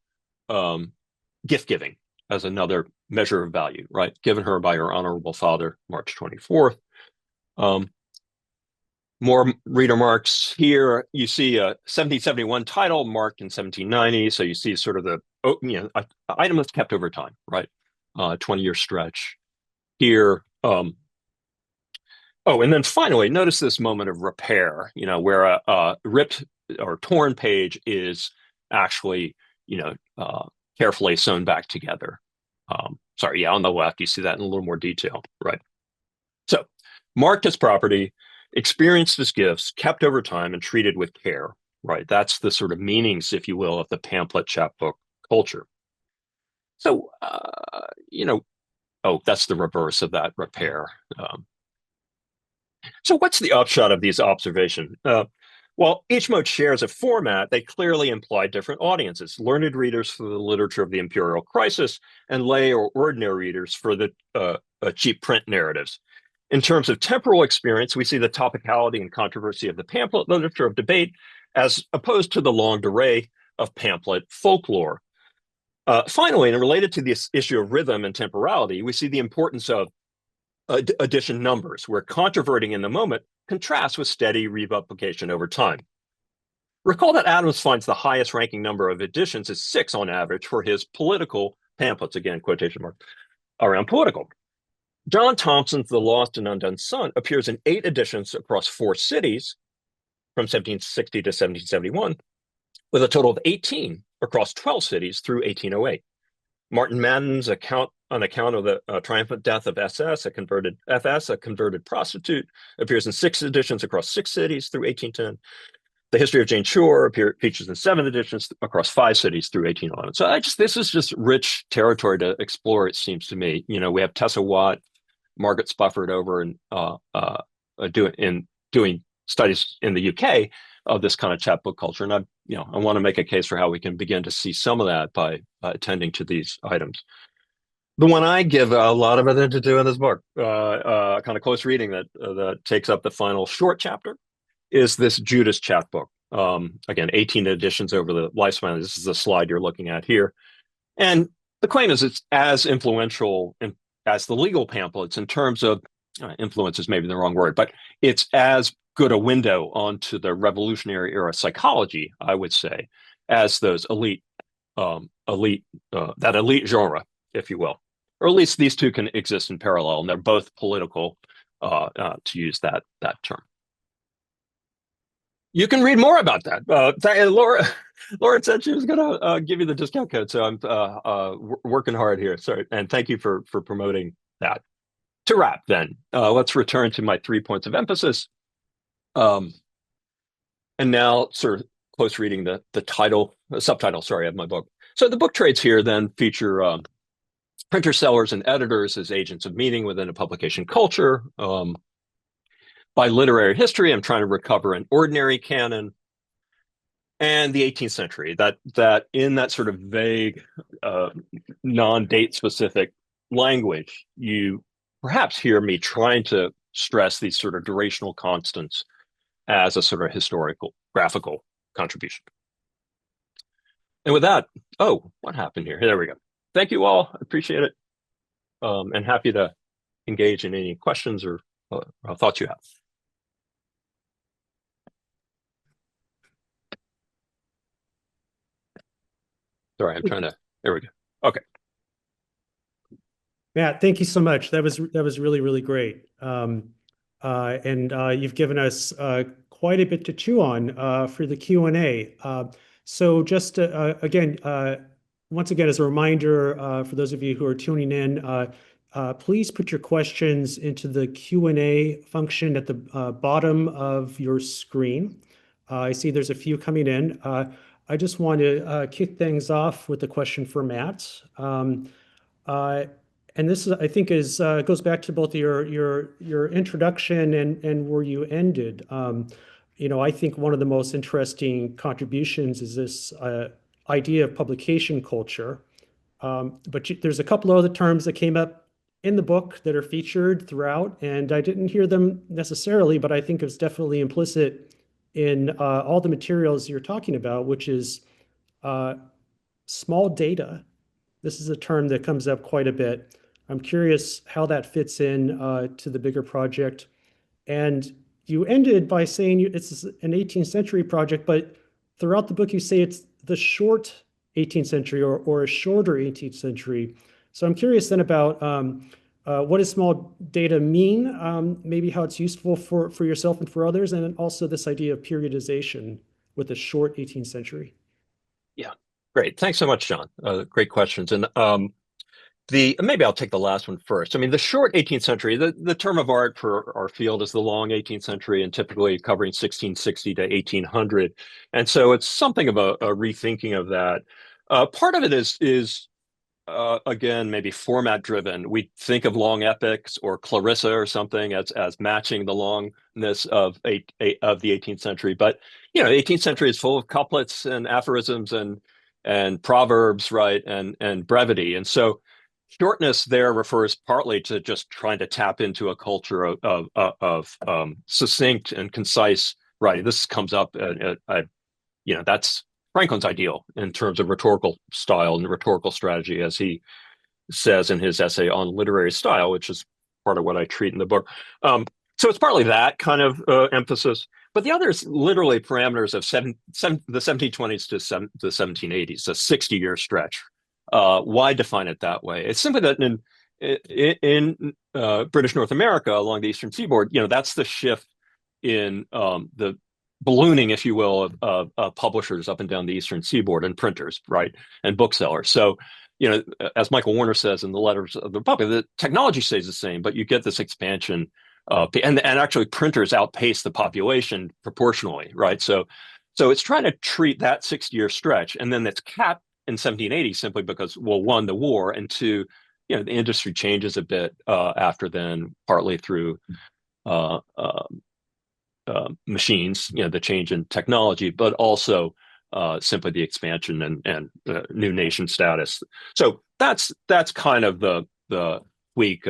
gift giving as another measure of value, right? Given her by her honorable father, March 24th. More reader marks here. You see a 1771 title marked in 1790. So you see sort of the, item that's kept over time, right? 20-year stretch here. And then finally, notice this moment of repair, where a ripped or torn page is actually, carefully sewn back together. On the left, you see that in a little more detail, right? So, marked as property, experienced as gifts, kept over time, and treated with care, right? That's the sort of meanings, if you will, of the pamphlet chapbook culture. So, that's the reverse of that repair. So what's the upshot of these observations? While each mode shares a format, they clearly imply different audiences: learned readers for the literature of the imperial crisis, and lay or ordinary readers for the cheap print narratives. In terms of temporal experience, we see the topicality and controversy of the pamphlet literature of debate as opposed to the longue durée of pamphlet folklore. Finally, and related to this issue of rhythm and temporality, we see the importance of edition numbers, where controverting in the moment contrasts with steady republication over time. Recall that Adams finds the highest ranking number of editions is 6 on average for his political pamphlets, again, quotation mark, around political. John Thompson's The Lost and Undone Son appears in 8 editions across 4 cities from 1760 to 1771, with a total of 18 across 12 cities through 1808. Martin Madden's On Account of the Triumphant Death of SS, a converted prostitute, appears in 6 editions across 6 cities through 1810. The History of Jane Shore features in 7 editions across 5 cities through 1811. So this is just rich territory to explore, it seems to me. We have Tessa Watt, Margaret Spufford over and doing studies in the UK of this kind of chapbook culture. And I want to make a case for how we can begin to see some of that by attending to these items. The one I give a lot of attention to in this book, kind of close reading that takes up the final short chapter, is this Judas chapbook. Again, 18 editions over the lifespan. This is the slide you're looking at here. And the claim is it's as influential as the legal pamphlets in terms of, influence is maybe the wrong word, but it's as good a window onto the Revolutionary era psychology, I would say, as those elite genre, if you will. Or at least these two can exist in parallel, and they're both political, to use that term. You can read more about that. Laura said she was going to give you the discount code, so I'm working hard here. Sorry, and thank you for promoting that. To wrap, then, let's return to my 3 points of emphasis. And now, sort of close reading the subtitle, of my book. So the book trades here then feature printers, sellers, and editors as agents of meaning within a publication culture. By literary history, I'm trying to recover an ordinary canon and the 18th century, that in that sort of vague, non-date specific language, you perhaps hear me trying to stress these sort of durational constants as a sort of historical, graphical contribution. And with that, oh, what happened here? There we go. Thank you all. I appreciate it. And happy to engage in any questions or thoughts you have. Sorry, I'm trying to, there we go. Okay. Matt, thank you so much. That was really, really great. And you've given us quite a bit to chew on for the Q&A. So just again, once again, as a reminder for those of you who are tuning in, please put your questions into the Q&A function at the bottom of your screen. I see there's a few coming in. I just want to kick things off with a question for Matt. Uh, and this is, I think, is goes back to both your introduction and where you ended. I think one of the most interesting contributions is this idea of publication culture. But there's a couple of other terms that came up in the book that are featured throughout, and I didn't hear them necessarily, but I think it's definitely implicit in all the materials you're talking about, which is uh, small data. This is a term that comes up quite a bit. I'm curious how that fits in to the bigger project. And you ended by saying it's an 18th century project, but throughout the book you say it's the short 18th century or a shorter 18th century. So I'm curious then about what does small data mean, maybe how it's useful for yourself and for others, and then also this idea of periodization with the short 18th century. Yeah, great. Thanks so much, John. Great questions. And the maybe I'll take the last one first. I mean, the short 18th century, the term of art for our field is the long 18th century and typically covering 1660 to 1800. And so it's something of a rethinking of that. Part of it is again, maybe format driven. We think of long epics or Clarissa or something as matching the longness of of the 18th century. But the 18th century is full of couplets and aphorisms and proverbs, right, and brevity. And so shortness there refers partly to just trying to tap into a culture of succinct and concise. Right, this comes up. That's Franklin's ideal in terms of rhetorical style and rhetorical strategy, as he says in his essay on literary style, which is part of what I treat in the book. So it's partly that kind of emphasis, but the other is literally parameters of the 1720s to the 1780s, a 60-year stretch. Why define it that way? It's simply that in British North America along the eastern seaboard, that's the shift in the ballooning, if you will, of publishers up and down the eastern seaboard and printers, right, and booksellers. So, as Michael Warner says in the Letters of the Republic, the technology stays the same, but you get this expansion, and actually printers outpace the population proportionally, right? So it's trying to treat that 60-year stretch, and then it's capped in 1780 simply because, well, one, the war, and two, the industry changes a bit after then, partly through machines, the change in technology, but also simply the expansion and new nation status. So that's kind of the week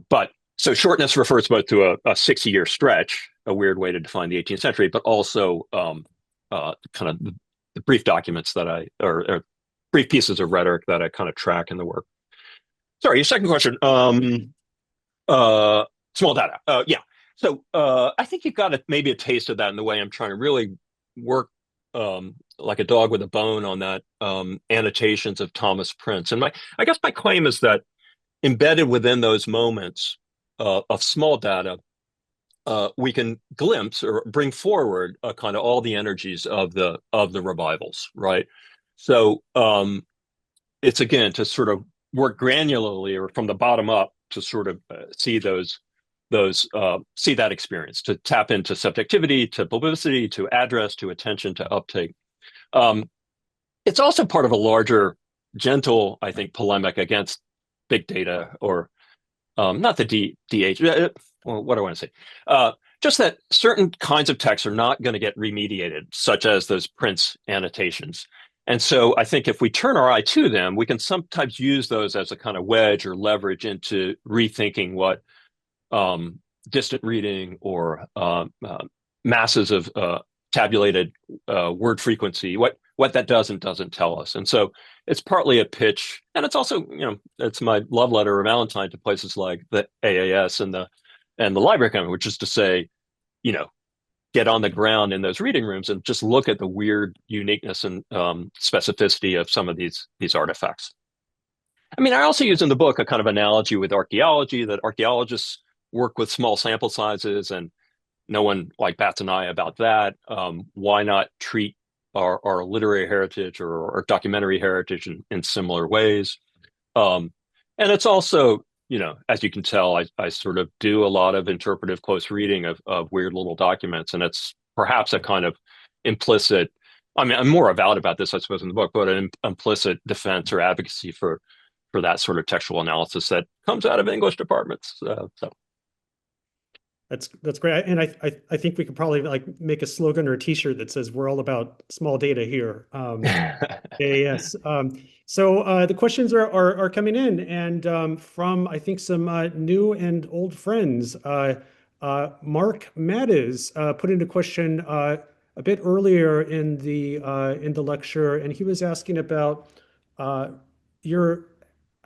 but so shortness refers both to a 60-year stretch, a weird way to define the 18th century, but also kind of the brief documents that or brief pieces of rhetoric that I kind of track in the work. Sorry, your second question. Small data. Yeah. So I think you've got maybe a taste of that in the way I'm trying to really work like a dog with a bone on that annotations of Thomas Prince. And I guess my claim is that embedded within those moments of small data, we can glimpse or bring forward kind of all the energies of the revivals, right? So it's again to sort of work granularly or from the bottom up to sort of see see that experience, to tap into subjectivity, to publicity, to address, to attention, to uptake. It's also part of a larger, gentle, I think, polemic against big data or not the DH. Well, what do I want to say? Just that certain kinds of texts are not going to get remediated, such as those Prince annotations. And so I think if we turn our eye to them, we can sometimes use those as a kind of wedge or leverage into rethinking what distant reading or masses of tabulated word frequency, what what that does and doesn't tell us. And so it's partly a pitch, and it's also, it's my love letter or Valentine to places like the AAS and the Library Company, which is to say, you know, get on the ground in those reading rooms and just look at the weird uniqueness and specificity of some of these artifacts. I mean, I also use in the book a kind of analogy with archaeology, that archaeologists work with small sample sizes, and no one like bats an eye about that. Why not treat our literary heritage or documentary heritage in similar ways? Um, and it's also, as you can tell, I sort of do a lot of interpretive close reading of weird little documents, and it's perhaps a kind of implicit. I mean, I'm more avowed about this, I suppose, in the book, but an implicit defense or advocacy for that sort of textual analysis that comes out of English departments. So That's great, and I think we could probably like make a slogan or a T-shirt that says "We're all about small data here." Yes. So the questions are coming in, and from I think some new and old friends. Mark Mattes put in a question a bit earlier in the lecture, and he was asking about your.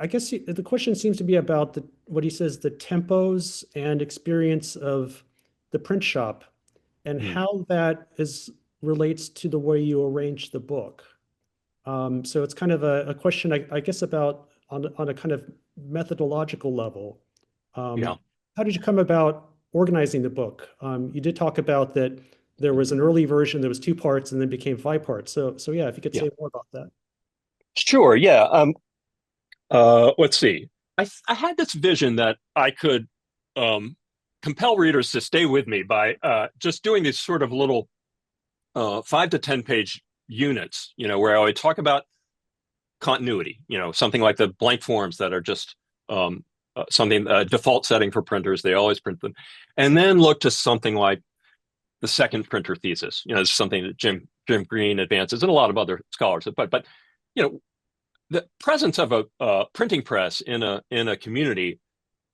I guess the question seems to be about what he says the tempos and experience of the print shop and mm, how that is relates to the way you arrange the book. So it's kind of a question, I guess, about on a kind of methodological level. yeah. How did you come about organizing the book? You did talk about that there was an early version that was two parts and then became five parts. So yeah, if you could Yeah. say more about that. Sure. Yeah. Let's see. I had this vision that I could um, compel readers to stay with me by just doing these sort of little 5 to 10 page units, where I would talk about continuity, something like the blank forms that are just something default setting for printers. They always print them. And then look to something like the second printer thesis, it's something that Jim Green advances and a lot of other scholars. But you know, the presence of a printing press in a community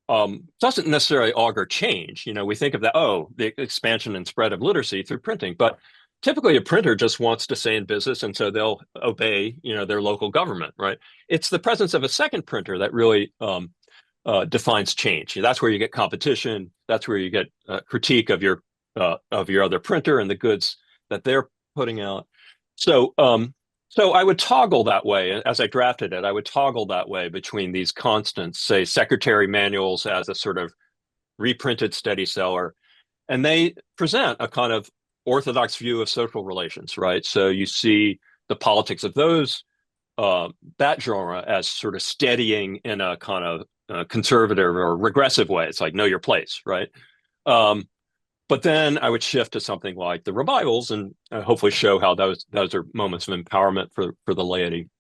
doesn't necessarily augur change. We think of the expansion and spread of literacy through printing, but typically a printer just wants to stay in business, and so they'll obey, their local government, right? It's the presence of a second printer that really defines change. That's where you get competition. That's where you get critique of your other printer and the goods that they're putting out. So so I would toggle that way as I drafted it. I would toggle that way between these constants, say secretary manuals as a sort of reprinted steady seller, and they present a kind of orthodox view of social relations, right? So you see the politics of that genre as sort of steadying in a kind of conservative or regressive way. It's like know your place, right? Um, but then I would shift to something like the revivals and hopefully show how those are moments of empowerment for the laity.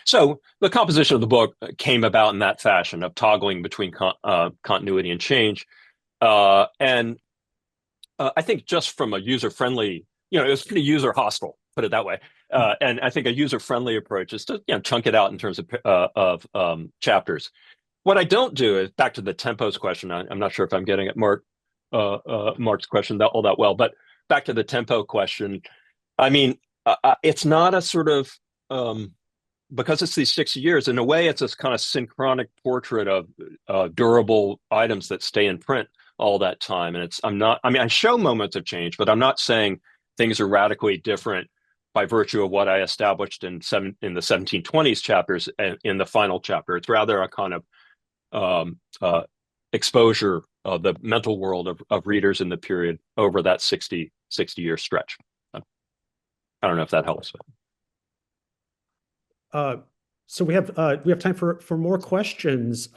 So the composition of the book came about in that fashion of toggling between continuity and change. And I think just from a user-friendly, it was pretty user-hostile, put it that way. And I think a user-friendly approach is to chunk it out in terms of chapters. What I don't do is back to the tempos question. I'm not sure if I'm getting at Mark's question all that well, but back to the tempo question. I mean, it's not a sort of because it's these 60 years. In a way, it's this kind of synchronic portrait of durable items that stay in print all that time. And I show moments of change, but I'm not saying things are radically different by virtue of what I established in the 1720s chapters and in the final chapter. It's rather a kind of exposure of the mental world of readers in the period over that 60-year stretch. I don't know if that helps. So we have time for more questions.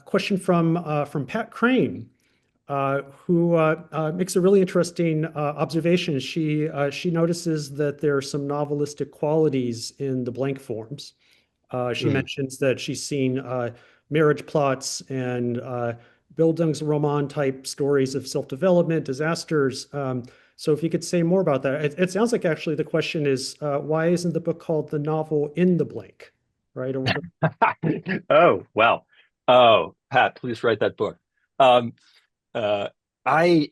Question from Pat Crane, who makes a really interesting observation. She notices that there are some novelistic qualities in the blank forms. She mentions that she's seen marriage plots and Bildungsroman type stories of self-development, disasters. So if you could say more about that. It sounds like actually the question is, why isn't the book called The Novel in the Blank, right? Oh, wow. Oh, Pat, please write that book. Um, I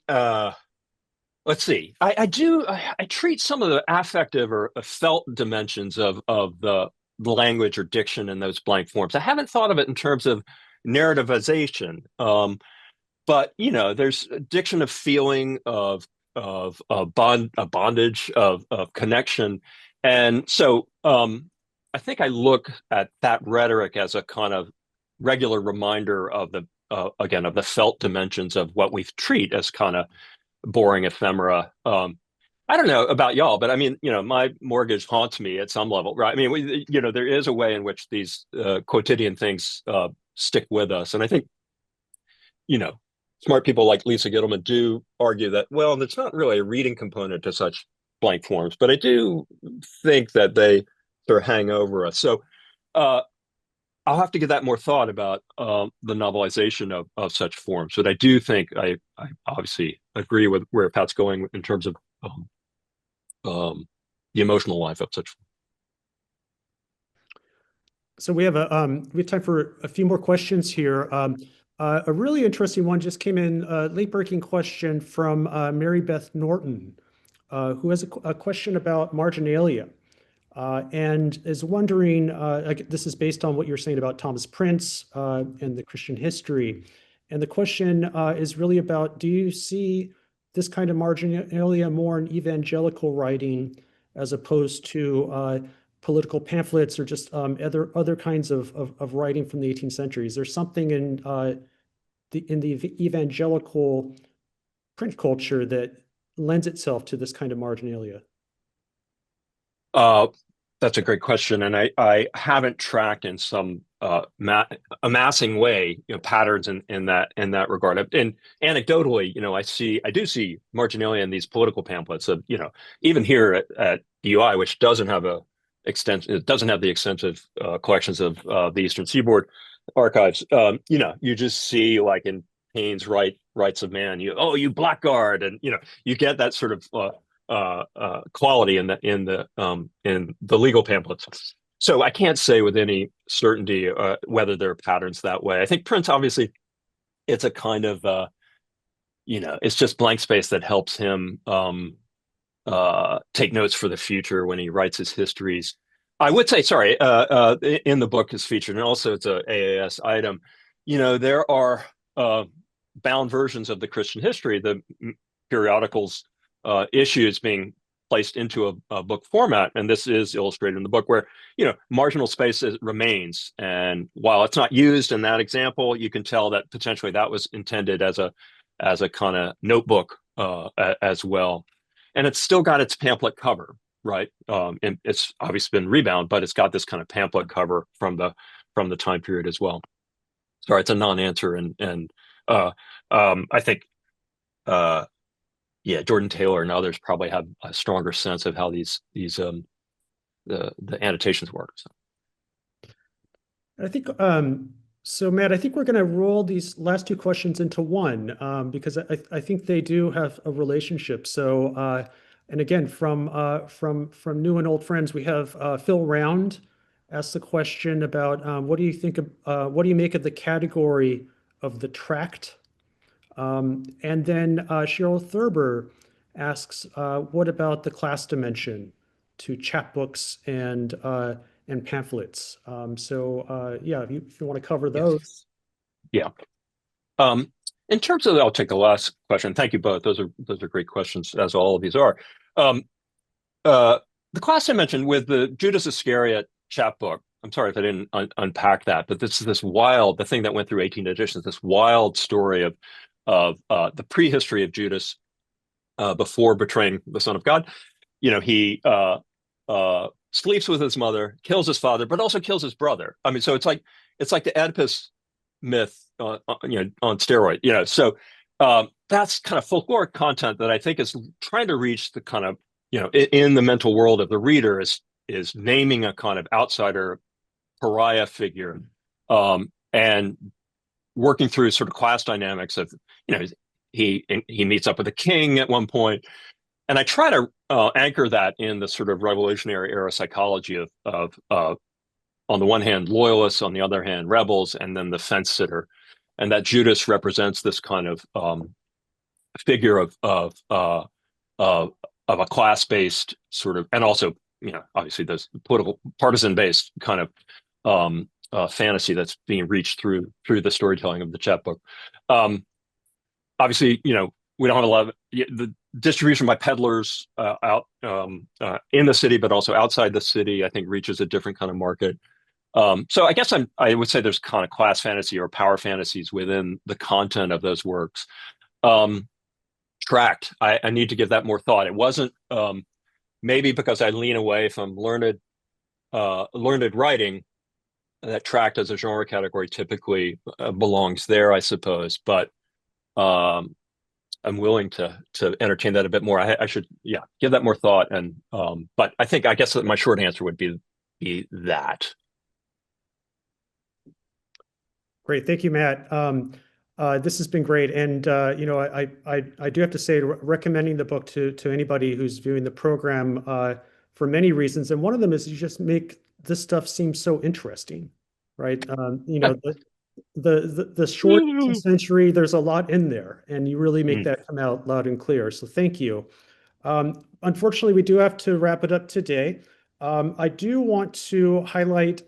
let's see. I treat some of the affective or felt dimensions of the language or diction in those blank forms. I haven't thought of it in terms of narrativization. But there's a diction of feeling of bondage of connection, and so I think I look at that rhetoric as a kind of regular reminder of the again of the felt dimensions of what we treat as kind of boring ephemera. I don't know about y'all, but I mean, my mortgage haunts me at some level, right? I mean, there is a way in which these quotidian things stick with us, and I think you know, smart people like Lisa Gittleman do argue that, well, there's not really a reading component to such blank forms, but I do think that they sort of hang over us. So uh, I'll have to give that more thought about the novelization of such forms. But I do think I obviously agree with where Pat's going in terms of um, the emotional life of such. So we have time for a few more questions here. A really interesting one just came in, late breaking question from Mary Beth Norton, who has a question about marginalia. And is wondering, this is based on what you're saying about Thomas Prince and the Christian history. And the question is really about, do you see this kind of marginalia more in evangelical writing as opposed to political pamphlets or just other kinds of writing from the 18th century? Is there something in the evangelical print culture that lends itself to this kind of marginalia? Uh, that's a great question, and I haven't tracked in some amassing way, patterns in that regard. And anecdotally, I do see marginalia in these political pamphlets of, even here at UI, which it doesn't have the extensive collections of the Eastern Seaboard archives. You just see like in Paine's Rights of Man, you blackguard, and you get that sort of quality in the legal pamphlets. So I can't say with any certainty whether there are patterns that way. I think Prince, obviously, it's a kind of it's just blank space that helps him take notes for the future when he writes his histories. I would say, sorry, in the book is featured, and also it's a AAS item. There are bound versions of the Christian history, the periodicals issues being placed into a book format, and this is illustrated in the book where marginal space remains, and while it's not used in that example, you can tell that potentially that was intended as a kind of notebook as well, and it's still got its pamphlet cover, right? And it's obviously been rebound, but it's got this kind of pamphlet cover from the time period as well. Sorry, it's a non-answer, and I think yeah, Jordan Taylor and others probably have a stronger sense of how these the annotations work. So. I think so, Matt, I think we're going to roll these last two questions into one because I think they do have a relationship. So, and again, from new and old friends, we have Phil Round asked the question about what do you think of what do you make of the category of the tract? And then Cheryl Thurber asks, what about the class dimension to chapbooks and pamphlets? Yeah, if you want to cover those. Yeah. In terms of, I'll take the last question. Thank you both. Those are great questions, as all of these are. Um, the class I mentioned with the Judas Iscariot chapbook. I'm sorry if I didn't unpack that, but this is the thing that went through 18 editions, this wild story of the prehistory of Judas before betraying the Son of God. He sleeps with his mother, kills his father, but also kills his brother. I mean, so it's like the Oedipus myth, on steroid. So that's kind of folkloric content that I think is trying to reach the kind of in the mental world of the reader is naming a kind of outsider pariah figure, and working through sort of class dynamics of he meets up with a king at one point, and I try to anchor that in the sort of Revolutionary era psychology of on the one hand loyalists, on the other hand rebels, and then the fence sitter, and that Judas represents this kind of figure of of a class-based sort of, and also, obviously those political partisan-based kind of fantasy that's being reached through the storytelling of the chapbook. Obviously, we don't have a lot of the distribution by peddlers out in the city, but also outside the city, I think reaches a different kind of market. So I guess I would say there's kind of class fantasy or power fantasies within the content of those works. Tract, I need to give that more thought. It wasn't maybe because I lean away from learned writing, that tract as a genre category typically belongs there, I suppose. But I'm willing to entertain that a bit more. I should, give that more thought. And but I guess that my short answer would be that. Great. Thank you, Matt. This has been great. And, I do have to say, recommending the book to anybody who's viewing the program for many reasons. And one of them is you just make this stuff seem so interesting, right? The short century, there's a lot in there, and you really make that come out loud and clear. So thank you. Unfortunately, we do have to wrap it up today. I do want to highlight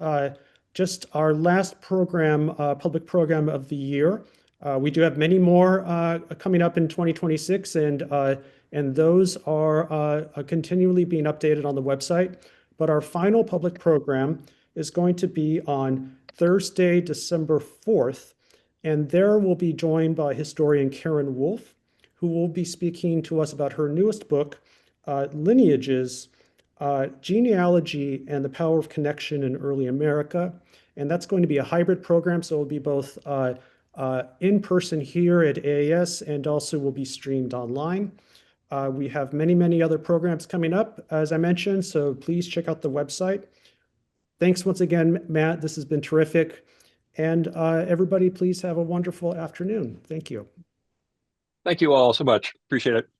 just our last program, public program of the year. We do have many more coming up in 2026, and those are continually being updated on the website. But our final public program is going to be on Thursday, December 4th, and there we'll be joined by historian Karen Wolf, who will be speaking to us about her newest book, Lineages, Genealogy and the Power of Connection in Early America. And that's going to be a hybrid program, so it'll be both in person here at AAS and also will be streamed online. We have many, many other programs coming up, as I mentioned, so please check out the website. Thanks once again, Matt. This has been terrific. And everybody, please have a wonderful afternoon. Thank you. Thank you all so much. Appreciate it.